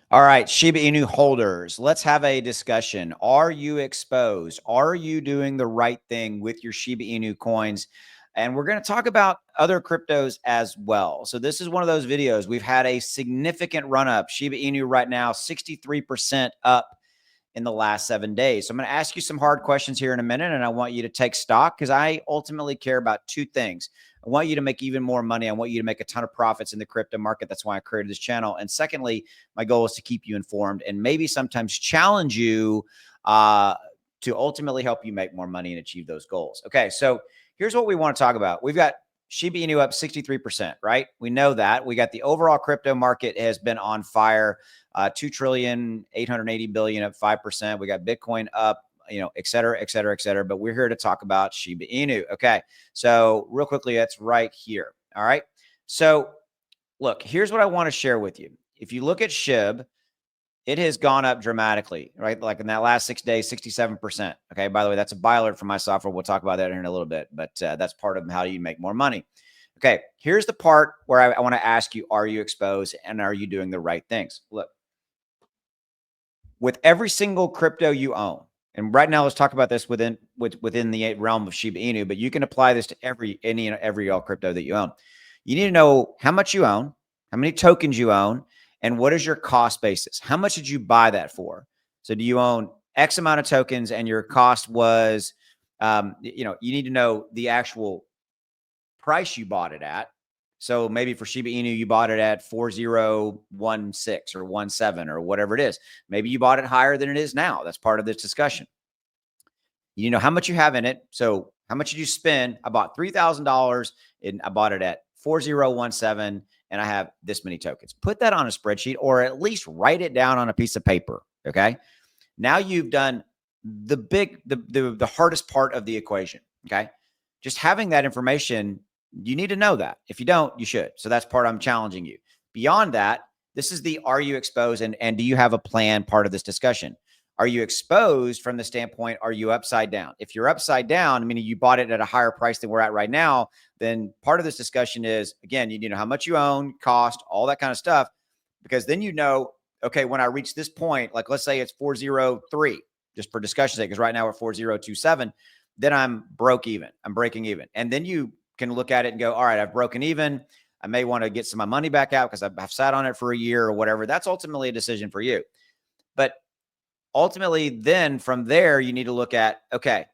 All right, Shiba Inu holders, let's have a discussion. Are you exposed? Are you doing the right thing with your Shiba Inu coins? And we're going to talk about other cryptos as well. So this is one of those videos. We've had a significant run up. Shiba Inu right now, 63% up in the last 7 days. So I'm going to ask you some hard questions here in a minute, and I want you to take stock because I ultimately care about two things. I want you to make even more money. I want you to make a ton of profits in the crypto market. That's why I created this channel. And secondly, my goal is to keep you informed and maybe sometimes challenge you to ultimately help you make more money and achieve those goals. Okay, so here's what we want to talk about. We've got Shiba Inu up 63%, right? We know that. We got the overall crypto market has been on fire. 2,880,000,000,000 up 5%. We got Bitcoin up, et cetera, et cetera, et cetera. But we're here to talk about Shiba Inu. Okay. So real quickly, that's right here. All right. So look, here's what I want to share with you. If you look at SHIB, it has gone up dramatically, right? Like in that last 6 days, 67%. Okay. By the way, that's a buy alert for my software. We'll talk about that in a little bit, but that's part of how you make more money. Okay. Here's the part where I want to ask you, are you exposed and are you doing the right things? Look, with every single crypto you own, and right now let's talk about this within the realm of Shiba Inu, but you can apply this to every all crypto that you own. You need to know how much you own, how many tokens you own, and what is your cost basis. How much did you buy that for? So do you own X amount of tokens and your cost was, you need to know the actual price you bought it at. So maybe for Shiba Inu, you bought it at 4016 or 17 or whatever it is. Maybe you bought it higher than it is now. That's part of this discussion. You know how much you have in it. So how much did you spend? I bought $3,000 and I bought it at 4017 and I have this many tokens. Put that on a spreadsheet or at least write it down on a piece of paper. Okay. Now you've done the hardest part of the equation. Okay. Just having that information, you need to know that. If you don't, you should. So that's part I'm challenging you. Beyond that, this is the are you exposed and do you have a plan part of this discussion? Are you exposed from the standpoint, are you upside down? If you're upside down, meaning you bought it at a higher price than we're at right now, then part of this discussion is, again, you need to know how much you own, cost, all that kind of stuff, because then you know, okay, when I reach this point, like let's say it's 403, just for discussion's sake, because right now we're 4027, then I'm broke even. I'm breaking even. And then you can look at it and go, all right, I've broken even. I may want to get some of my money back out because I've sat on it for a year or whatever. That's ultimately a decision for you. But ultimately, then from there, you need to look at, okay,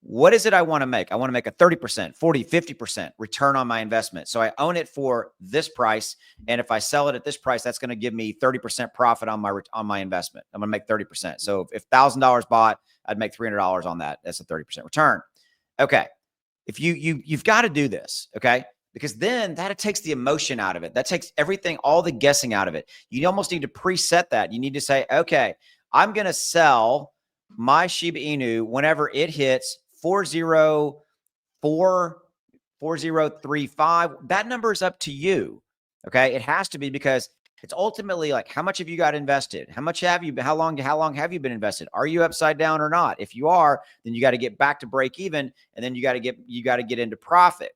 what is it I want to make? I want to make a 30%, 40, 50% return on my investment. So I own it for this price. And if I sell it at this price, that's going to give me 30% profit on my investment. I'm going to make 30%. So if $1,000 bought, I'd make $300 on that. That's a 30% return. Okay. If you've got to do this, okay? Because then that takes the emotion out of it. That takes everything, all the guessing out of it. You almost need to preset that. You need to say, okay, I'm going to sell my Shiba Inu whenever it hits 404, 4035. That number is up to you. Okay. It has to be because it's ultimately like, how much have you got invested? How much have you been? How long have you been invested? Are you upside down or not? If you are, then you got to get back to break even. And then you got to get into profit.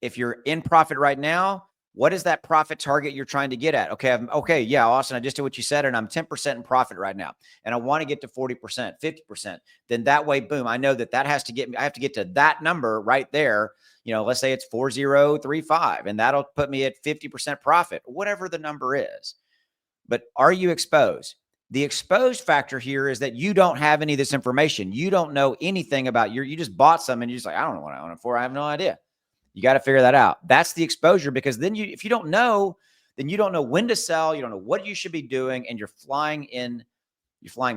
If you're in profit right now, what is that profit target you're trying to get at? Okay. Yeah, Austin, I just did what you said, and I'm 10% in profit right now, and I want to get to 40%, 50%. Then that way, boom, I know that has to get me. I have to get to that number right there. Let's say it's 4035, and that'll put me at 50% profit, whatever the number is. But are you exposed? The exposed factor here is that you don't have any of this information. You don't know anything about you just bought some and you're just like, I don't know what I own it for. I have no idea. You got to figure that out. That's the exposure, because then if you don't know, then you don't know when to sell. You don't know what you should be doing. And you're flying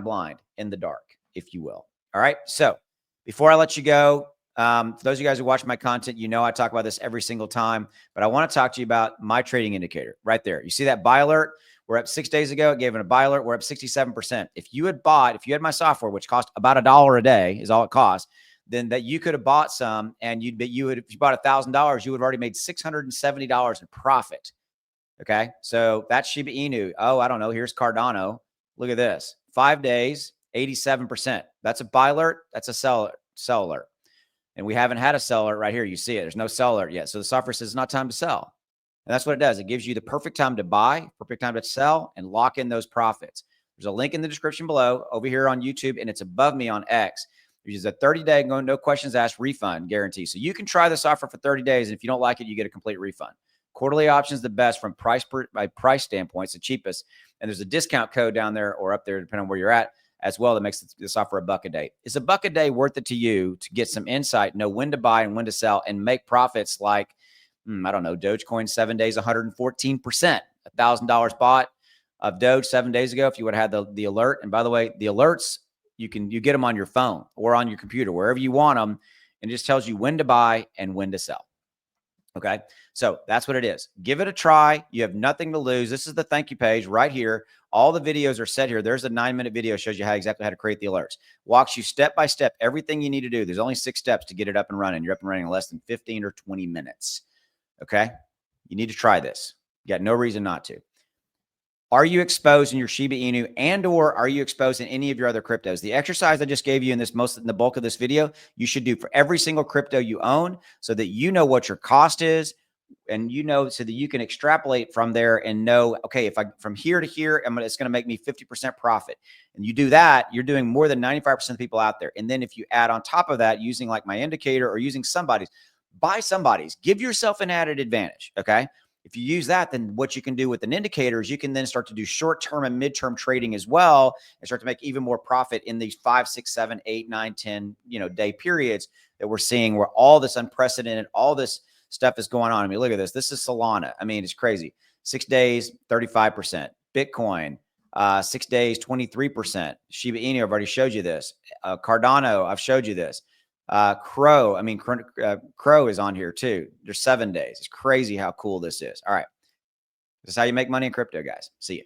blind in the dark, if you will. All right. So before I let you go, for those of you guys who watch my content, I talk about this every single time, but I want to talk to you about my trading indicator right there. You see that buy alert? We're up 6 days ago. It gave it a buy alert. We're up 67%. If you had my software, which cost about $1 a day is all it costs, then that you could have bought some, and if you bought $1,000, you would have already made $670 in profit. Okay. So that's Shiba Inu. Oh, I don't know. Here's Cardano. Look at this. 5 days, 87%. That's a buy alert. That's a sell alert. And we haven't had a sell alert right here. You see it. There's no sell alert yet. So the software says it's not time to sell. And that's what it does. It gives you the perfect time to buy, perfect time to sell, and lock in those profits. There's a link in the description below over here on YouTube, and it's above me on X. There's a 30-day no questions asked refund guarantee. So you can try this offer for 30 days. And if you don't like it, you get a complete refund. Quarterly options, the best from by price standpoint, it's the cheapest. And there's a discount code down there or up there, depending on where you're at as well, that makes this offer a buck a day. Is a buck a day worth it to you to get some insight, know when to buy and when to sell, and make profits like, I don't know, Dogecoin 7 days, 114%, $1,000 bought of Doge 7 days ago. If you would have had the alert, and by the way, the alerts, you get them on your phone or on your computer, wherever you want them. And it just tells you when to buy and when to sell. Okay. So that's what it is. Give it a try. You have nothing to lose. This is the thank you page right here. All the videos are set here. There's a 9-minute video, shows you exactly how to create the alerts, walks you step by step, everything you need to do. There's only 6 steps to get it up and running. You're up and running in less than 15 or 20 minutes. Okay. You need to try this. You got no reason not to. Are you exposed in your Shiba Inu, and or are you exposed in any of your other cryptos? The exercise I just gave you in the bulk of this video, you should do for every single crypto you own, so that you know what your cost is, and so that you can extrapolate from there and know, okay, if I from here to here, it's going to make me 50% profit. And you do that, you're doing more than 95% of the people out there. And then if you add on top of that, using like my indicator or using somebody's, buy somebody's, give yourself an added advantage. Okay. If you use that, then what you can do with an indicator is you can then start to do short-term and mid-term trading as well, and start to make even more profit in these 5, 6, 7, 8, 9, 10, day periods that we're seeing, where all this unprecedented, all this stuff is going on. I mean, look at this. This is Solana. I mean, it's crazy. 6 days, 35%. Bitcoin, 6 days, 23%. Shiba Inu, I've already showed you this. Cardano, I've showed you this. Crow is on here too. There's 7 days. It's crazy how cool this is. All right. This is how you make money in crypto, guys. See you.